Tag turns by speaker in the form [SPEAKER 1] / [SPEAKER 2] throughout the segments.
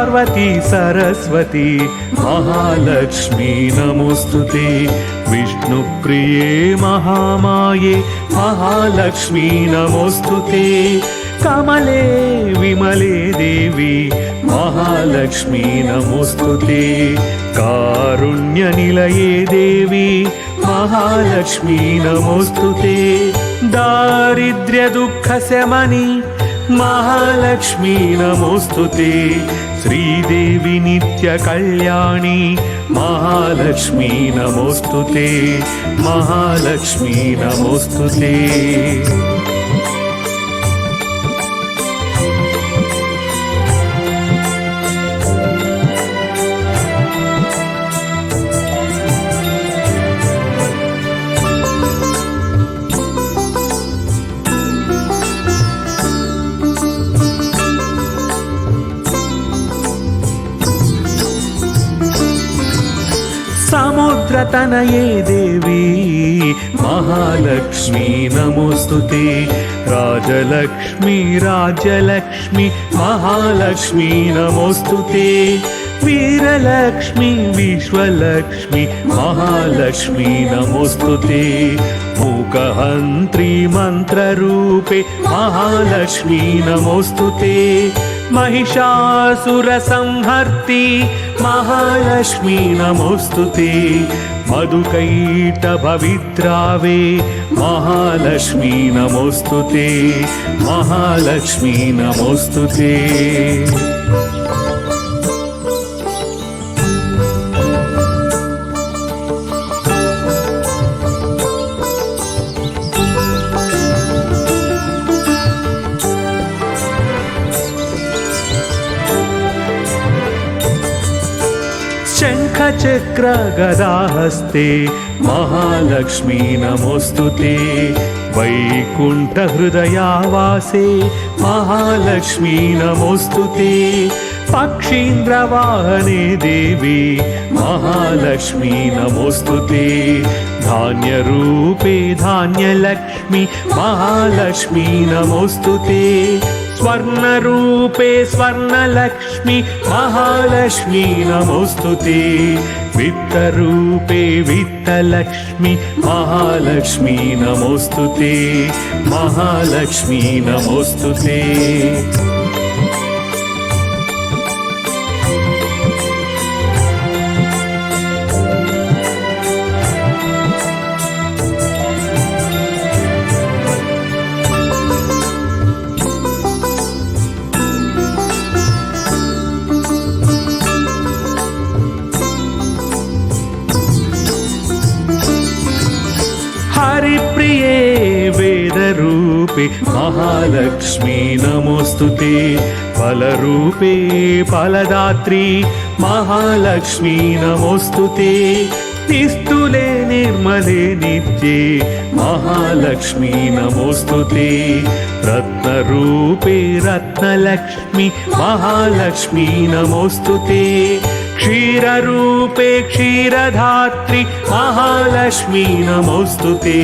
[SPEAKER 1] पार्वती सरस्वती महालक्ष्मी नमोस्तुते। विष्णुप्रिये महामाये महालक्ष्मी नमोस्तुते। कमले विमले देवी महालक्ष्मी नमोस्तुते। कारुण्यनिलये देवी महालक्ष्मी नमोस्तुते। दारिद्र्य दुःख शमनी महालक्ष्मी नमोस्तुते। श्रीदेवी नित्य कल्याणी महालक्ष्मी नमोस्तुते। महालक्ष्मी नमोस्तुते। समुद्रतनये देवी महालक्ष्मी नमोस्तुते। राजलक्ष्मी राज्यलक्ष्मी महालक्ष्मी नमोस्तुते। वीरलक्ष्मी विश्वलक्ष्मी महालक्ष्मी नमोस्तुते। मूकहन्त्री मन्त्ररूपे महालक्ष्मी नमोस्तुते। महिषासुरसंहर्त्री महालक्ष्मी नमोस्तुते। मधुकैटभविद्रावे महालक्ष्मी नमोस्तुते। महालक्ष्मी नमोस्तुते। शङ्खचक्र गदाहस्ते महालक्ष्मी नमोस्तुते। वैकुण्ठ हृदयावासे महालक्ष्मी नमोस्तुते। पक्षीन्द्रवाहने देवी महालक्ष्मी नमोस्तुते। धान्यरूपे धान्यलक्ष्मी महालक्ष्मी नमोस्तुते। स्वर्णरूपे स्वर्णलक्ष्मी महालक्ष्मी नमोस्तुते। वित्तरूपे वित्तलक्ष्मी महालक्ष्मी नमोस्तुते। महालक्ष्मी नमोस्तुते। हरिप्रिये वेदरूपे महालक्ष्मी नमोस्तुते। फलरूपे फलदात्री महालक्ष्मी नमोस्तुते। निस्तुले निर्मले नित्ये महालक्ष्मी नमोस्तुते। रत्नरूपे रत्नलक्ष्मी महालक्ष्मी नमोस्तुते। क्षीररूपे क्षीरधात्री महालक्ष्मी नमोस्तुते।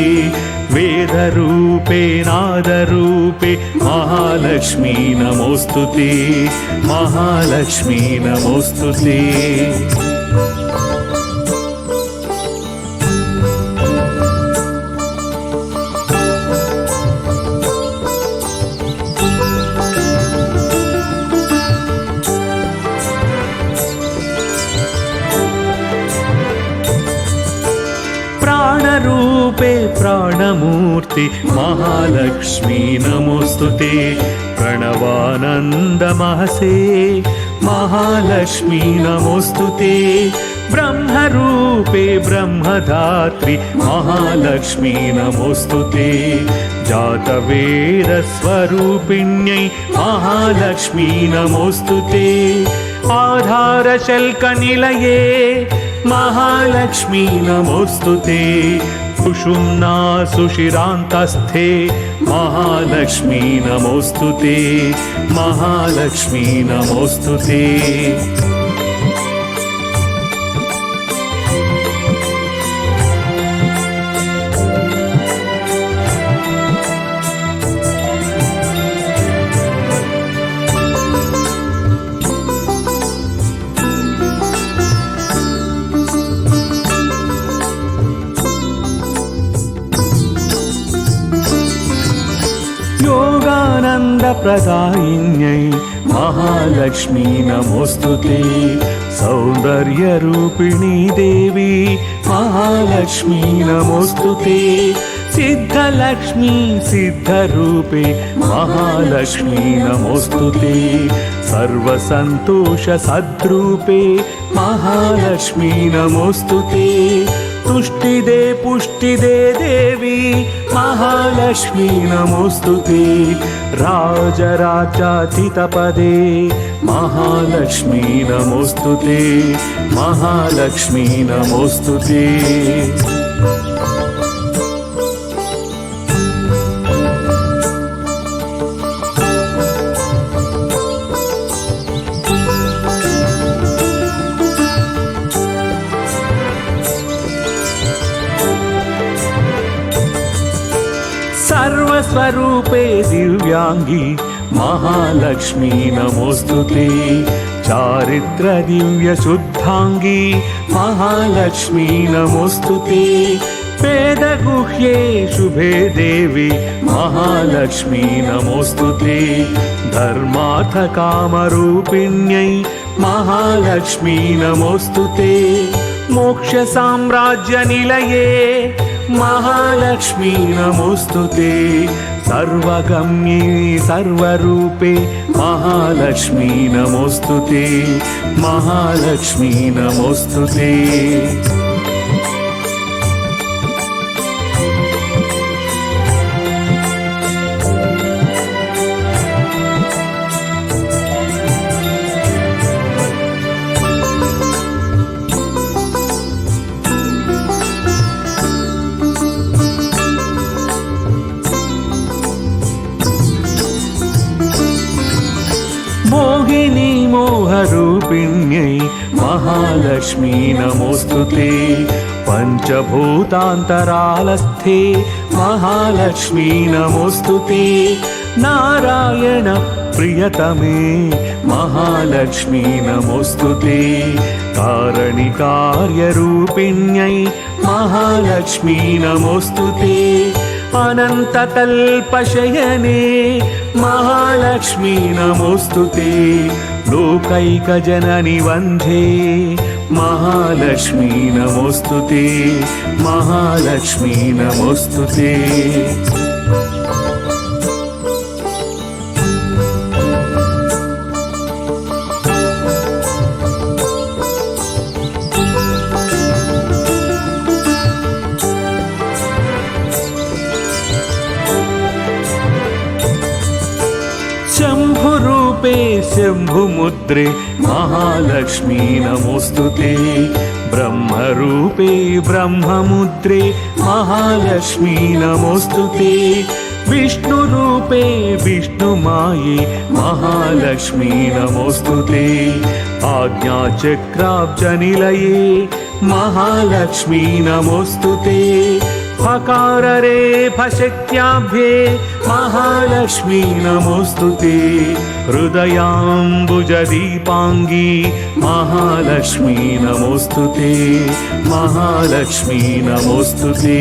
[SPEAKER 1] वेदरूपे नादरूपे महालक्ष्मी नमोस्तुते। महालक्ष्मी नमोस्तुते। प्राणरूपे प्राणमूर्ति महालक्ष्मी नमोस्तुते। प्रणवानन्दमहसे महालक्ष्मी नमोस्तुते। ब्रह्मरूपे ब्रह्मधात्री महालक्ष्मी नमोस्तुते। जातवेदस्वरूपिण्यै महालक्ष्मी नमोस्तुते। आधारशल्कनिलये महालक्ष्मी नमोस्तुते। सुषुम्ना सुशिरान्तस्थे महालक्ष्मी नमोस्तुते। महालक्ष्मी नमोस्तुते। आनन्दप्रदायिन्यै महालक्ष्मी नमोऽस्तुते सौन्दर्यरूपिणी देवी महालक्ष्मी नमोऽस्तुते सिद्धलक्ष्मी सिद्धरूपे महालक्ष्मी नमोऽस्तुते सर्वसन्तोषसद्रूपे महालक्ष्मी नमोऽस्तुते तुष्टिदे पुष्टिदे देवी महालक्ष्मी नमोऽस्तुते राजराजातितपदे महालक्ष्मी नमोऽस्तुते महालक्ष्मी नमोऽस्तुते सर्वस्वरूपे दिव्यांगी महालक्ष्मी नमोऽस्तुते चारित्र दिव्य शुद्धांगी महालक्ष्मी नमोऽस्तुते वेदगुह्ये शुभे देवी महालक्ष्मी नमोऽस्तुते धर्मार्थ कामरूपिण्यै महालक्ष्मी नमोऽस्तुते मोक्ष साम्राज्य निलये महालक्ष्मी नमोऽस्तुते सर्वगम्ये सर्वरूपे महालक्ष्मी नमोऽस्तुते महालक्ष्मी नमोऽस्तुते मोहिनी मोहरूपिण्यै महालक्ष्मी नमोऽस्तुते पञ्चभूतान्तरालस्थे महालक्ष्मी नमोऽस्तुते नारायण प्रियतमे महालक्ष्मी नमोऽस्तुते कारणिकार्यरूपिण्यै महालक्ष्मी नमोऽस्तुते अनन्तकल्पशयने महालक्ष्मी नमोऽस्तुते लोकैकजननि वन्दे महालक्ष्मी नमोऽस्तुते महालक्ष्मी नमोऽस्तुते शम्भुरूपे शम्भुमुद्रे महालक्ष्मी नमोऽस्तुते ब्रह्मरूपे ब्रह्ममुद्रे महालक्ष्मी नमोऽस्तुते विष्णुरूपे विष्णुमाये महालक्ष्मी नमोऽस्तुते आज्ञाचक्राब्जनिलये महालक्ष्मी नमोऽस्तुते फकाररे फशक्याभ्ये महालक्ष्मी नमोऽस्तुते हृदयाम्बुजदीपाङ्गी महालक्ष्मी नमोऽस्तुते महालक्ष्मी नमोऽस्तुते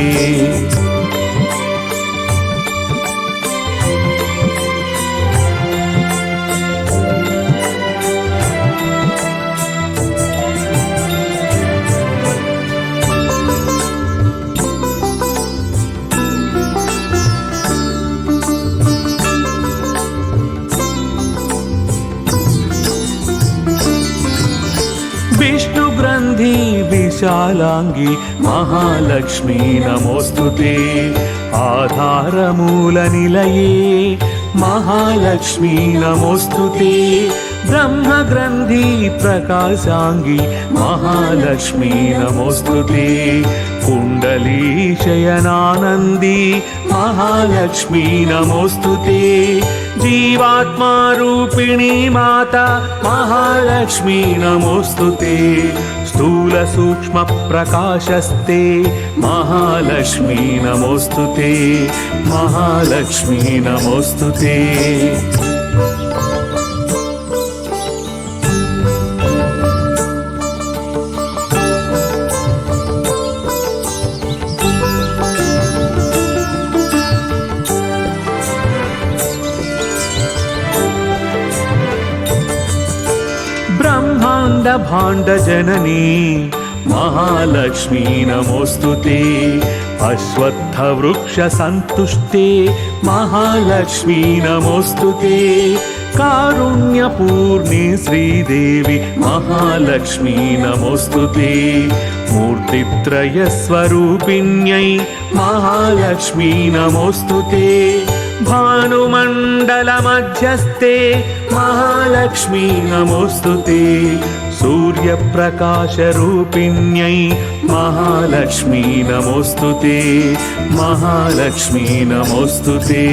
[SPEAKER 1] विष्णुग्रन्थि विशालांगी महालक्ष्मी नमोऽस्तुते आधारमूलनिलये महालक्ष्मी नमोऽस्तुते ब्रह्मग्रन्थि प्रकाशांगी महालक्ष्मी नमोऽस्तुते कुण्डली शयनानन्दी महालक्ष्मी नमोऽस्तुते जीवात्मा रूपिणी माता महालक्ष्मी नमोऽस्तुते स्थूल सूक्ष्म प्रकाशस्ते महालक्ष्मी नमोऽस्तुते महालक्ष्मी नमोऽस्तुते भाण्डजननी महालक्ष्मी नमोऽस्तुते अश्वत्थवृक्षसन्तुष्टे महालक्ष्मी नमोऽस्तुते कारुण्यपूर्णे श्रीदेवी महालक्ष्मी नमोऽस्तुते मूर्तित्रयस्वरूपिण्यै महालक्ष्मी नमोऽस्तुते भानुमण्डलमध्यस्थे महालक्ष्मी नमोऽस्तुते सूर्यप्रकाशरूपिण्यै महालक्ष्मी नमोऽस्तुते महालक्ष्मी नमोऽस्तुते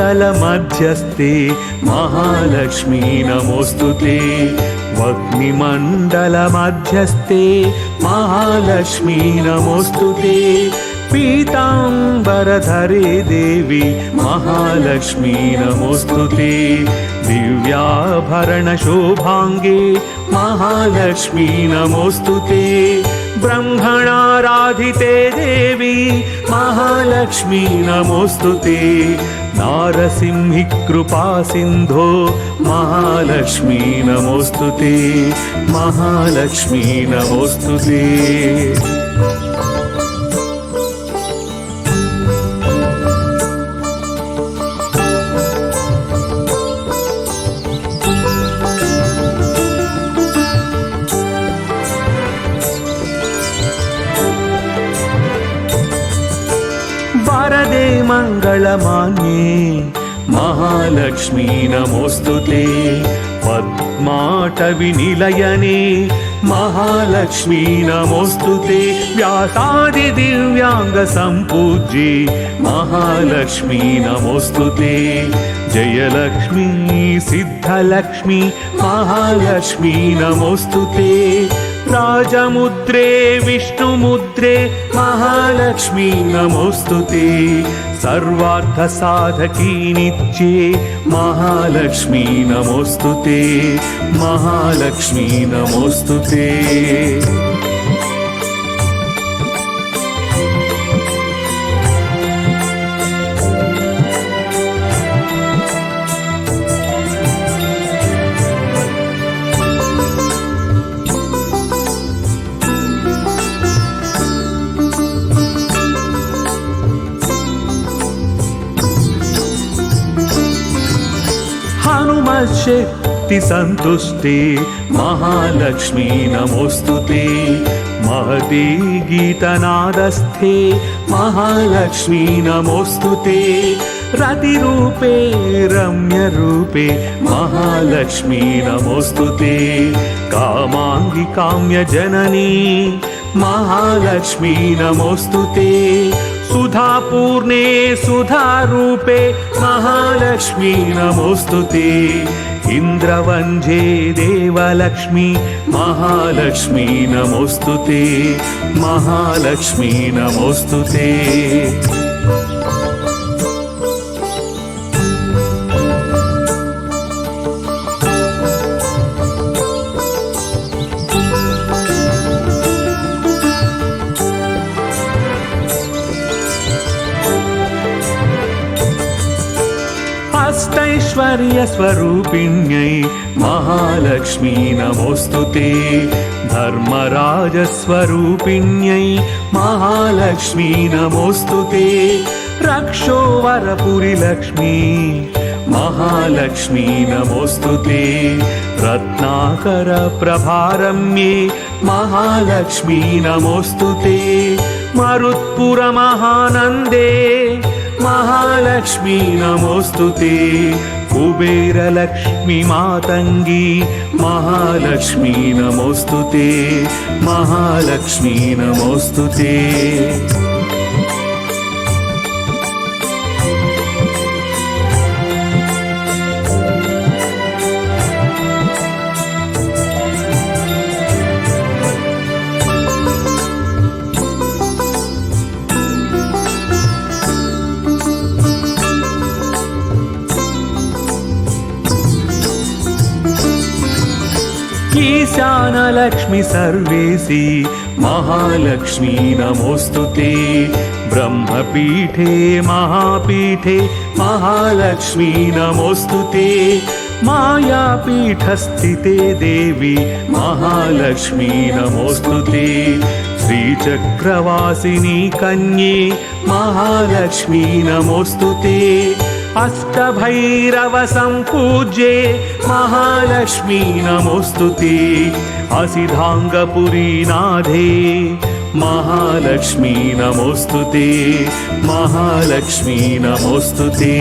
[SPEAKER 1] चन्द्रमण्डलमध्यस्थे महालक्ष्मी नमोऽस्तुते वह्निमण्डलमध्यस्थे महालक्ष्मी नमोऽस्तुते पीताम्बरधरे देवी महालक्ष्मी नमोऽस्तुते दिव्याभरणशोभाङ्गे महालक्ष्मी नमोऽस्तुते ब्रह्मणाराधिते देवी महालक्ष्मी नमोऽस्तुते नारसिंहि कृपासिन्धो महालक्ष्मी नमोऽस्तुते महालक्ष्मी नमोऽस्तुते वरदे मङ्गलमान्ये महालक्ष्मी नमोऽस्तुते पद्माटविनिलयने महालक्ष्मी नमोऽस्तुते व्यासादिदिव्याङ्गसम्पूज्ये महालक्ष्मी नमोऽस्तुते जयलक्ष्मी सिद्धलक्ष्मी महालक्ष्मी नमोऽस्तुते राजमुद्रे विष्णुमुद्रे महालक्ष्मी नमोऽस्तुते सर्वार्थसाधकी नित्ये महालक्ष्मी नमोऽस्तुते महालक्ष्मी नमोऽस्तुते हनुमशक्ति संतुष्टे महालक्ष्मी नमोऽस्तुते महती गीतनादस्थे महालक्ष्मी नमोऽस्तुते रतिरूपे रम्यरूपे महालक्ष्मी नमोऽस्तुते कामाङ्गी काम्यजननी महालक्ष्मी नमोऽस्तुते सुधापूर्णे सुधारूपे महालक्ष्मी नमोऽस्तुते इन्द्रवञ्जे देवलक्ष्मी महालक्ष्मी नमोऽस्तुते महालक्ष्मी नमोऽस्तुते अष्टैश्वर्यस्वरूपिण्यै महालक्ष्मी नमोऽस्तुते धर्मराजस्वरूपिण्यै महालक्ष्मी नमोऽस्तुते रक्षोवरपुरीलक्ष्मी महालक्ष्मी नमोऽस्तुते रत्नाकरप्रभारम्ये महालक्ष्मी नमोऽस्तुते मरुत्पुरमहानन्दे महालक्ष्मी नमोऽस्तुते कुबेरलक्ष्मी मातङ्गी महालक्ष्मी नमोऽस्तुते महालक्ष्मी नमोऽस्तुते ईशानलक्ष्मि सर्वेशी महालक्ष्मी नमोस्तुते ब्रह्मपीठे महापीठे महालक्ष्मी नमोस्तुते मायापीठस्थिते देवी महालक्ष्मी नमोस्तुते श्रीचक्रवासिनी कन्ये महालक्ष्मी नमोस्तुते अष्टभैरव सम्पूज्ये महालक्ष्मी नमोस्तुते असिधाङ्गपुरीनाथे महालक्ष्मी नमोस्तुते महालक्ष्मी नमोस्तुते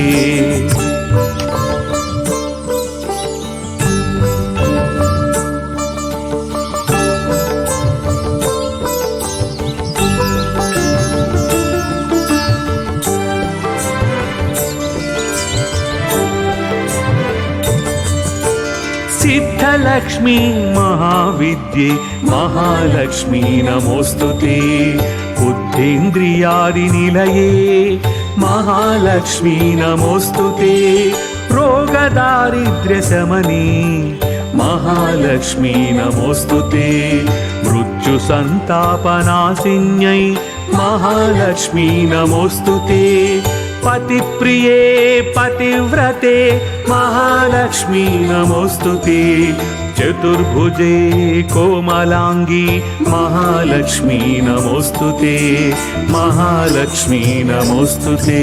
[SPEAKER 1] सिद्धलक्ष्मी महाविद्ये महालक्ष्मी नमोस्तुते बुद्धीन्द्रियादिनिलये महालक्ष्मी नमोस्तुते रोगदारिद्र्यशमने महालक्ष्मी नमोस्तुते मृत्युसन्तापनाशिन्यै महालक्ष्मी नमोस्तुते पतिप्रिये पतिव्रते महालक्ष्मी नमोस्तुते चतुर्भुजे कोमलांगी महालक्ष्मी नमोस्तुते महालक्ष्मी नमोस्तुते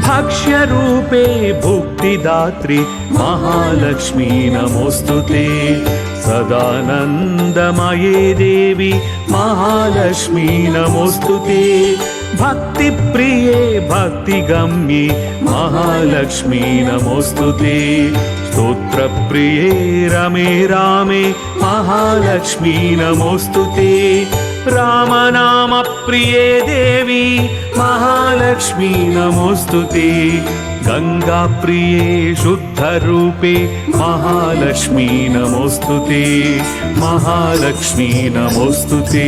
[SPEAKER 1] भक्ष्यरूपे भुक्तिदात्री महालक्ष्मी नमोस्तुते सदानन्दमये देवी महालक्ष्मी नमोस्तुते भक्तिप्रिये भक्तिगम्ये महालक्ष्मी नमोस्तुते स्तोत्रप्रिये रमे रामे महालक्ष्मी नमोस्तुते रामनामप्रिये देवी महालक्ष्मी नमोस्तुते गंगाप्रिये शुद्धरूपे महालक्ष्मी नमोस्तुते महालक्ष्मी नमोस्तुते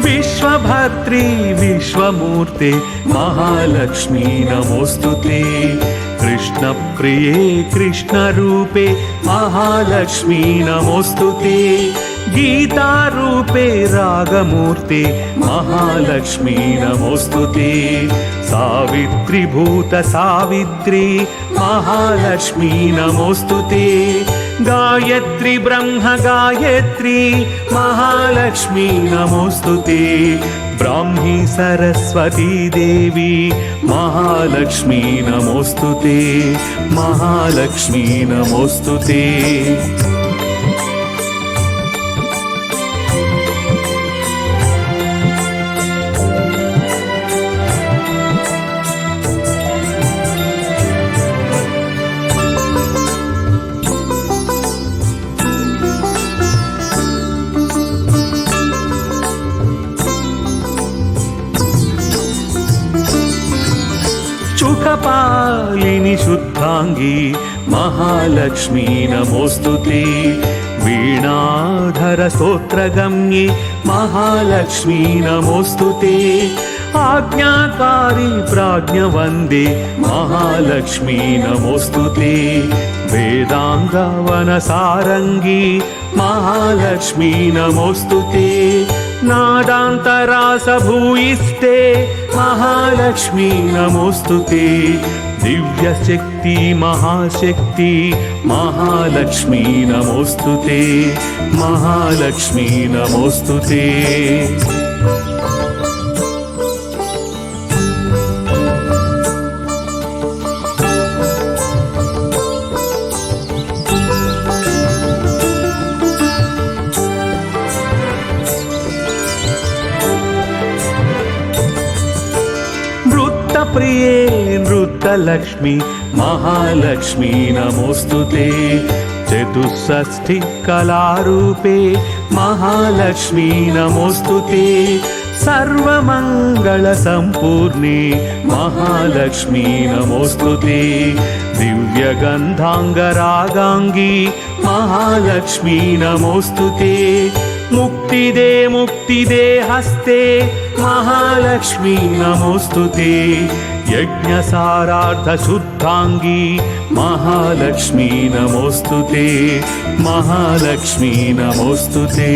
[SPEAKER 1] विश्वभर्त्री विश्वमूर्ते महालक्ष्मी नमोस्तुते कृष्णप्रिये कृष्णरूपे महालक्ष्मी नमोस्तुते गीतारूपे रागमूर्ते महालक्ष्मी नमोस्तुते सावित्रीभूत सावित्री महालक्ष्मी नमोस्तुते गायत्री ब्रह्म गायत्री महालक्ष्मी नमोस्तुते ब्राह्मी सरस्वती देवी महालक्ष्मी नमोस्तुते महालक्ष्मी नमोस्तुते सुखपालिनी शुद्धांगी महालक्ष्मी नमोस्तुते वीणाधर स्तोत्रगम्ये महालक्ष्मी नमोस्तुते आज्ञाकारी प्राज्ञवन्दे महालक्ष्मी नमोस्तुते वेदांगवनसारंगी महालक्ष्मी नमोस्तुते नादान्तरासभूयिष्ठे महालक्ष्मी नमोस्तुते दिव्यशक्ति महाशक्ति महालक्ष्मी नमोस्तुते महालक्ष्मी नमोस्तुते प्रिये नृत्यलक्ष्मी महालक्ष्मी नमोस्तुते चतुष्षष्ठी कलारूपे महालक्ष्मी नमोस्तुते सर्वमङ्गलसम्पूर्णे महालक्ष्मी नमोस्तुते दिव्यगन्धाङ्गरागाङ्गी महालक्ष्मी नमोस्तुते मुक्तिदे हस्ते महालक्ष्मी नमोस्तुते यज्ञसारार्धशुद्धाङ्गी महालक्ष्मी नमोस्तुते महालक्ष्मी नमोस्तुते।